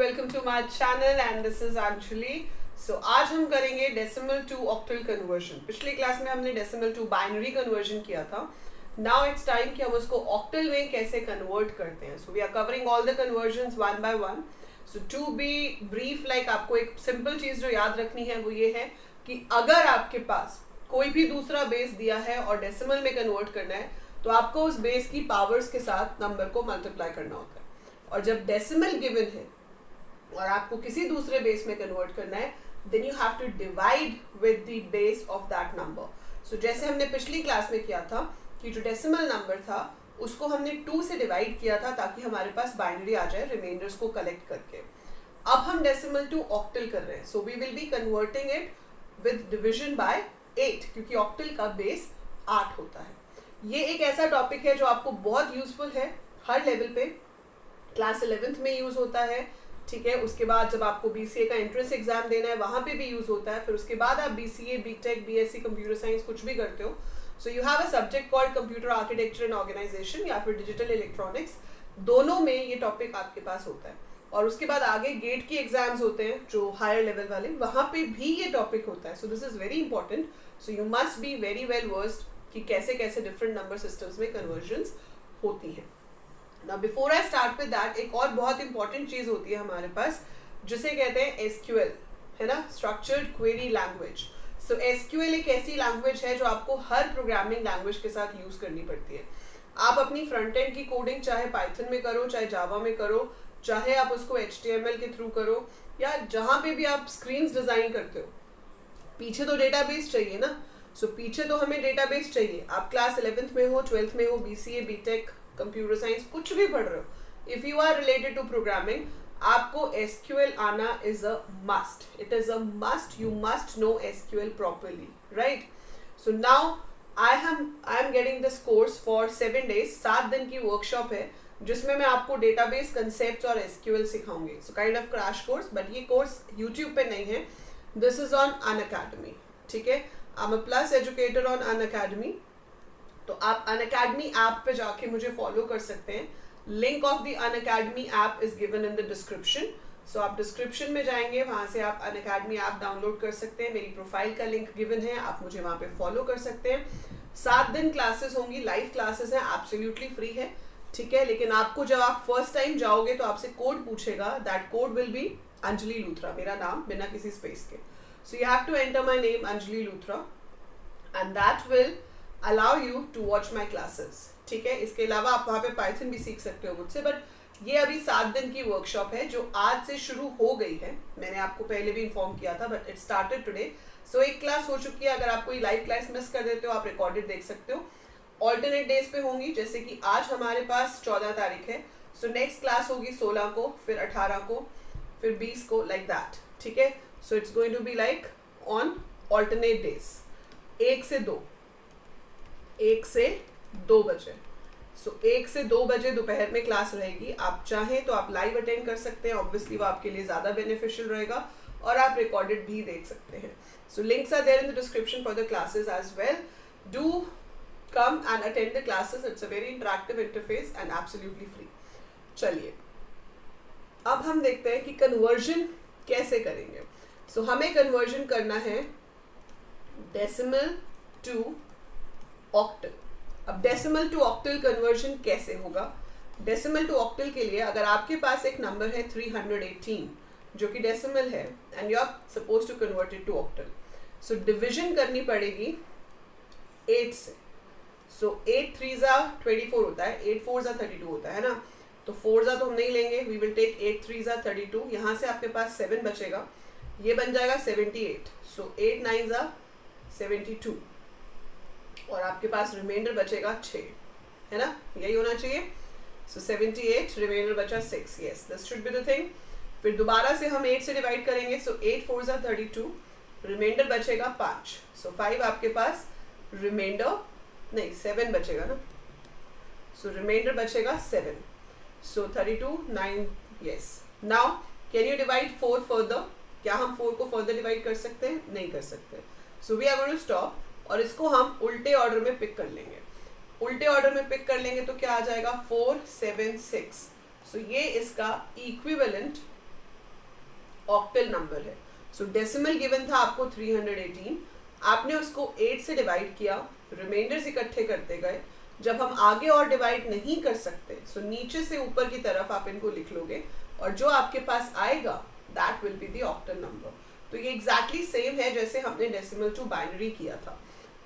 welcome to my channel and this is Anjali. So आज हम करेंगे डेसिमल टू ऑक्टल कन्वर्जन. पिछली class में हमने डेसिमल टू बाइनरी कन्वर्जन किया था. नाउ इट्स टाइम कि हम उसको ऑक्टल में कैसे कन्वर्ट करते हैं. So we are covering all the conversions one by one. So to be brief, like आपको एक सिंपल चीज जो याद रखनी है वो ये है कि अगर आपके पास कोई भी दूसरा बेस दिया है और डेसिमल में कन्वर्ट करना है तो आपको उस बेस की पावर्स के साथ नंबर को मल्टीप्लाई करना होता है. और जब डेसिमल गिवन है और आपको किसी दूसरे बेस में कन्वर्ट करना है then you have to divide with the base of that number. So जैसे हमने पिछली क्लास में किया था कि जो डेसिमल नंबर था उसको हमने 2 से डिवाइड किया था ताकि हमारे पास बाइनरी आ जाए रिमाइंडर्स को कलेक्ट करके. अब हम डेसिमल टू ऑक्टल कर रहे हैं. So we will be converting it with division by 8 क्योंकि ऑक्टल का बेस 8 होता है. ये एक ऐसा टॉपिक है जो आपको बहुत यूजफुल है हर लेवल पे. क्लास 11th में यूज होता है, ठीक है. उसके बाद जब आपको BCA का एंट्रेंस एग्जाम देना है वहां पे भी यूज होता है. फिर उसके बाद आप BCA, BTech, BSc computer science कुछ भी करते हो. So you have a subject called computer architecture and organisation या फिर डिजिटल इलेक्ट्रॉनिक्स. दोनों में ये टॉपिक आपके पास होता है. और उसके बाद आगे गेट की एग्जाम्स होते हैं जो हायर लेवल वाले, वहां पे भी ये टॉपिक होता है. So this is very important. So you must be very well versed कि कैसे कैसे डिफरेंट नंबर सिस्टम्स में कन्वर्जन्स होती हैं. Now before I start with that, एक और बहुत इंपॉर्टेंट चीज होती है हमारे पास जिसे कहते हैं SQL, है ना, स्ट्रक्चर्ड क्वेरी लैंग्वेज. सो SQL एक ऐसी लैंग्वेज है जो आपको हर प्रोग्रामिंग लैंग्वेज के साथ यूज करनी पड़ती है. आप अपनी फ्रंट एंड की कोडिंग चाहे पाइथन में करो, चाहे जावा में करो, चाहे आप उसको HTML के थ्रू करो, या जहां पे भी आप स्क्रीन्स डिजाइन करते हो, पीछे तो डेटाबेस चाहिए ना. सो पीछे तो हमें डेटाबेस चाहिए. आप क्लास 11th में हो, 12th में हो, BCA, BTech, कंप्यूटर साइंस कुछ भी पढ़ रहे हो, if you are related to programming आपको SQL आना is a must. It is a must. You must know SQL properly, right. So now I am getting this course for 7 days. 7 दिन की workshop है जिसमें मैं आपको डेटाबेस कंसेप्ट्स और SQL सिखाऊंगी. So kind of crash course, but ये course YouTube पे नहीं है. दिस इज ऑन अनअकैडमी, ठीक है. I am a plus educator on Unacademy. तो आप अनअकैडमी ऐप पे जाके मुझे फॉलो कर सकते हैं. Link of the Unacademy app is given in the description. So आप डिस्क्रिप्शन में जाएंगे, वहां से आप अनअकैडमी ऐप डाउनलोड कर सकते हैं. मेरी प्रोफाइल का लिंक गिवन है, आप मुझे वहां पे फॉलो कर सकते हैं. 7 दिन क्लासेस होंगी, लाइव क्लासेस हैं, एब्सोल्युटली फ्री है, ठीक है. लेकिन आपको जब आप फर्स्ट टाइम जाओगे तो आपसे कोड पूछेगा. That code will be Anjali Luthra, मेरा नाम बिना किसी स्पेस के. So you have to enter my name Anjali Luthra and that will allow you to watch my classes, ठीक है. इसके अलावा आप वहाँ पे पाइथन भी सीख सकते हो मुझसे. बट ये अभी 7 दिन की वर्कशॉप है जो आज से शुरू हो गई है. मैंने आपको पहले भी इन्फॉर्म किया था, बट इट स्टार्टेड टुडे. सो एक क्लास हो चुकी है. अगर आप कोई लाइव क्लास मिस कर देते हो आप रिकॉर्डेड देख सकते हो. ऑल्टरनेट डेज पे होंगी, जैसे कि आज हमारे पास 14 तारीख है. सो नेक्स्ट क्लास होगी 16 को, फिर 18 को, फिर 20 को, लाइक दैट, ठीक है. So it's going to be like on alternate days 1 से 2 बजे. सो 1 से 2 बजे दोपहर में क्लास रहेगी. आप चाहें तो आप लाइव अटेंड कर सकते हैं. ऑब्वियसली वो आपके लिए ज़्यादा बेनिफिशियल रहेगा. और आप रिकॉर्डेड भी देख सकते हैं. So links are there in the description for the classes as well. Do come and attend the classes. It's a very interactive interface and absolutely free. चलिए अब हम देखते हैं कि कन्वर्जन कैसे करेंगे. सो हमें कन्वर्जन करना है डेसिमल टू ऑक्टल. अब डेसिमल टू ऑक्टल कन्वर्जन कैसे होगा? डेसिमल टू ऑक्टल के लिए अगर आपके पास एक नंबर है 318 जो कि डेसिमल है and you are suppose to convert it to octal. So division करनी पड़ेगी 8 से. सो 8 3s are 24 होता है, 8 4s are 32 होता है ना. तो 4s तो हम नहीं लेंगे, we will take 8 3s are 32. यहाँ से आपके पास 7 बचेगा, ये बन जाएगा 78. सो 8 9s are 72 और आपके पास रिमाइंडर बचेगा 6, है ना, यही होना चाहिए. सो 78, रिमाइंडर बचा 6. Yes, this should be the thing. फिर दोबारा से हम 8 से डिवाइड करेंगे. सो 8 4s are 32, रिमाइंडर बचेगा 5. सो 5 आपके पास रिमाइंडर नहीं 7 बचेगा ना. सो रिमाइंडर बचेगा 7. सो 32 9. Yes. Now can you divide 4 further? क्या हम 4 को फर्दर डिवाइड कर सकते हैं? नहीं कर सकते. So we are going to stop और इसको हम उल्टे ऑर्डर में पिक कर लेंगे. उल्टे ऑर्डर में पिक कर लेंगे तो क्या आ जाएगा 4 7 6. सो ये इसका इक्विवेलेंट ऑक्टल नंबर है। सो डेसिमल गिवन था आपको 318, आपने उसको 8 से डिवाइड किया, रिमाइंडर्स इकट्ठे करते गए। जब हम आगे और डिवाइड नहीं कर सकते सो नीचे से ऊपर की तरफ आप इनको लिख लोगे और जो आपके पास आएगा that will be the octal number. तो ये एग्जैक्टली सेम है जैसे हमने डेसिमल टू बाइनरी किया था।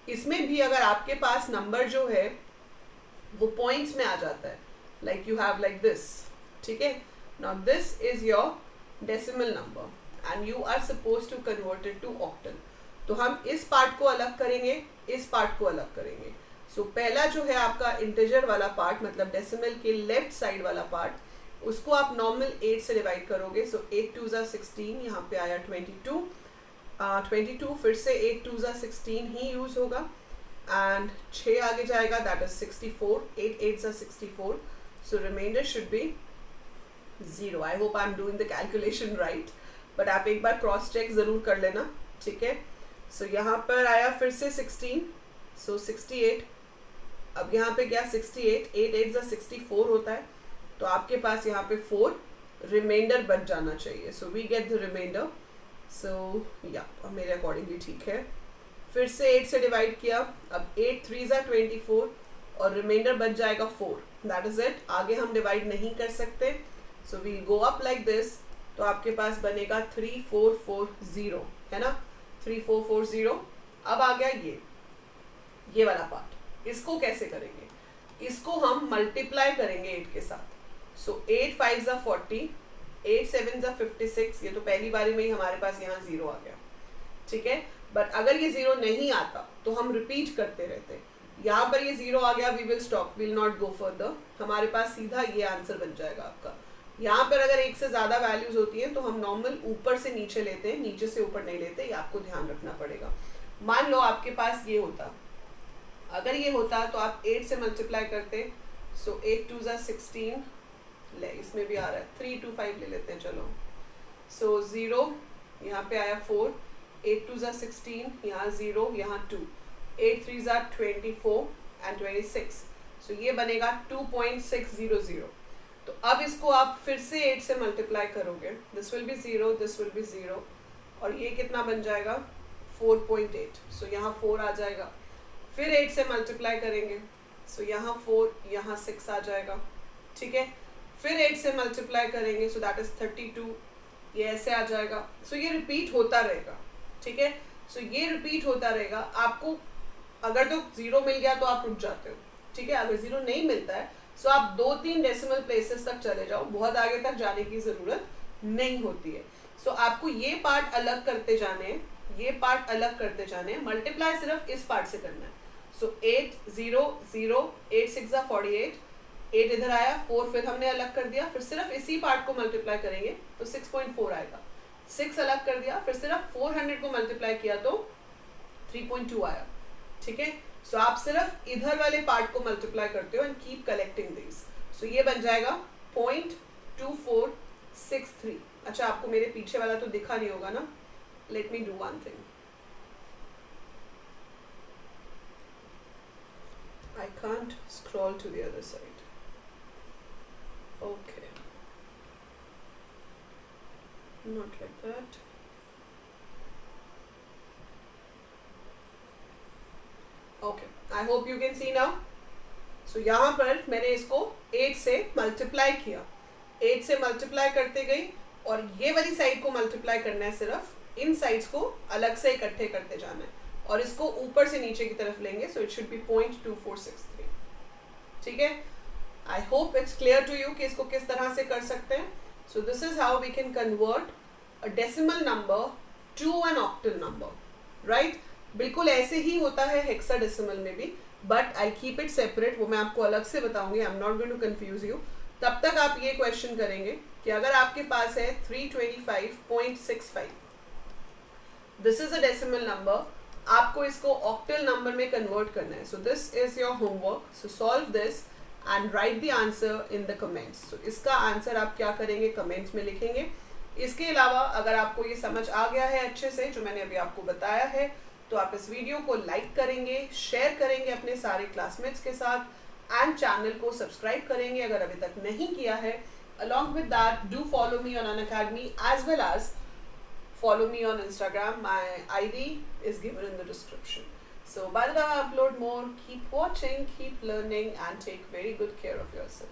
इसमें भी अगर आपके पास नंबर जो है वो पॉइंट्स में आ जाता है, like you have like this, ठीक है, now this is your decimal number and you are suppose to convert it to octal. तो हम इस पार्ट को अलग करेंगे, इस पार्ट को अलग करेंगे। सो पहला जो है आपका इंटीजर वाला पार्ट, मतलब डेसिमल के लेफ्ट साइड वाला पार्ट, उसको आप नॉर्मल 8 से डिवाइड करोगे। सो 8 2 ज़ा 16, यहाँ पे आया 22, 22 फिर से 8 2 ज़ा 16 ही यूज होगा एंड 6 आगे जाएगा, दैट इज 64, 8 8 ज़ा 64, so remainder should be 0। I hope I am doing the calculation right, but आप एक बार क्रॉस चेक जरूर कर लेना, ठीक है। सो यहाँ पर आया फिर से 16, सो 68, अब यहाँ पे क्या 68, 8 8 ज़ा 64 होता है, तो आपके पास यहाँ पे 4 रिमाइंडर बच जाना चाहिए। So we get the remainder, so या मेरे अकॉर्डिंगली ठीक है। फिर से 8 से डिवाइड किया, अब 8 3 ज़ा 24 और रिमाइंडर बच जाएगा 4, दैट इज इट। आगे हम डिवाइड नहीं कर सकते, so we'll go up like this, तो आपके पास बनेगा 3440, है ना, 3440। अब आ गया ये वाला पार्ट, इसको कैसे करेंगे, इसको हम मल्टीप्लाई करेंगे 8 के साथ। सो 8 5 ज़ा 40, 8 7 ज़ा 56, ये तो पहली बारी में ही हमारे पास यहाँ 0 आ गया, ठीक है। बट अगर ये 0 नहीं आता तो हम रिपीट करते रहते, यहाँ पर ये 0 आ गया, we will stop, will not go further, हमारे पास सीधा ये आंसर बन जाएगा आपका। यहाँ पर अगर एक से ज़्यादा वैल्यूज होती हैं तो हम नॉर्मल ऊपर से नीचे लेते हैं, नीचे से ऊपर नहीं लेते, ये आपको ध्यान रखना पड़ेगा। मान लो आपके पास ये होता, अगर ये होता तो आप 8 से मल्टीप्लाई करते, सो 8 2 ज़ा 16, ले इसमें भी आ रहा है 3 2 5 ले लेते हैं, चलो। सो 0 यहाँ पे आया 4, 8 2 ज़ा 16, यहाँ 0, यहाँ 2, 8 3 ज़ा 24 एंड 26, सो ये बनेगा 2.600। तो अब इसको आप फिर से 8 से मल्टीप्लाई करोगे, this will be 0, this will be 0, और ये कितना बन जाएगा 4.8, सो यहाँ 4 आ जाएगा। फिर 8 से मल्टीप्लाई करेंगे, सो यहाँ 4, यहाँ 6 आ जाएगा, ठीक है। फिर 8 से मल्टीप्लाई करेंगे, सो दैट इज 32, ये ऐसे आ जाएगा। सो ये रिपीट होता रहेगा, ठीक है। सो ये रिपीट होता रहेगा। आपको अगर तो 0 मिल गया तो आप रुक जाते हो, ठीक है। अगर 0 नहीं मिलता है सो आप 2-3 डेसिमल प्लेसेस तक चले जाओ, बहुत आगे तक जाने की जरूरत नहीं होती है। सो आपको ये पार्ट अलग करते जाने हैं, ये पार्ट अलग करते जाने हैं, मल्टीप्लाई सिर्फ इस पार्ट से करना है। सो 8 0 0, 8 6 ज़ा 48, 8 इधर आया, 4 फिर हमने अलग कर दिया, फिर सिर्फ इसी पार्ट को मल्टीप्लाई करेंगे तो 6.4 आएगा। 6 अलग कर दिया, फिर सिर्फ 400 को मल्टीप्लाई किया तो 3.2 आया, ठीक है। सो आप सिर्फ इधर वाले पार्ट को मल्टीप्लाई करते हो एंड कीप कलेक्टिंग दिस। सो ये बन जाएगा 0.2463। अच्छा, आपको मेरे पीछे वाला तो दिखा नहीं होगा ना, let me do one thing, I can't scroll to the other side. Okay, not like that. Okay, I hope you can see now. So यहाँ पर मैंने इसको 8 से मल्टीप्लाई किया, 8 से मल्टीप्लाई करते गई और ये वाली साइड को मल्टीप्लाई करना है, सिर्फ इन साइड्स को अलग से इकट्ठे करते जाना है और इसको ऊपर से नीचे की तरफ लेंगे। सो इट शुड बी 0.2463, ठीक है। I hope it's clear to you कि इसको किस तरह से कर सकते हैं। So this is how we can convert a decimal number to an octal number, right. बिल्कुल ऐसे ही होता है हेक्साडेसिमल में भी, but I keep it separate, वो मैं आपको अलग से बताऊंगी, I am not going to confuse you. तब तक आप ये क्वेश्चन करेंगे कि अगर आपके पास है 325.65, this is a decimal number, आपको इसको ऑक्टल नंबर में कन्वर्ट करना है। So this is your homework, so solve this and write the answer in the comments. So इसका आंसर आप क्या करेंगे, कमेंट्स में लिखेंगे। इसके अलावा अगर आपको ये समझ आ गया है अच्छे से जो मैंने अभी आपको बताया है, तो आप इस वीडियो को लाइक करेंगे, शेयर करेंगे अपने सारे क्लासमेट्स के साथ एंड चैनल को सब्सक्राइब करेंगे अगर अभी तक नहीं किया है। Along with that, do follow me on Unacademy as well as follow me on Instagram. My ID is given in the description. So by the time I upload more, keep watching, keep learning, and take very good care of yourself.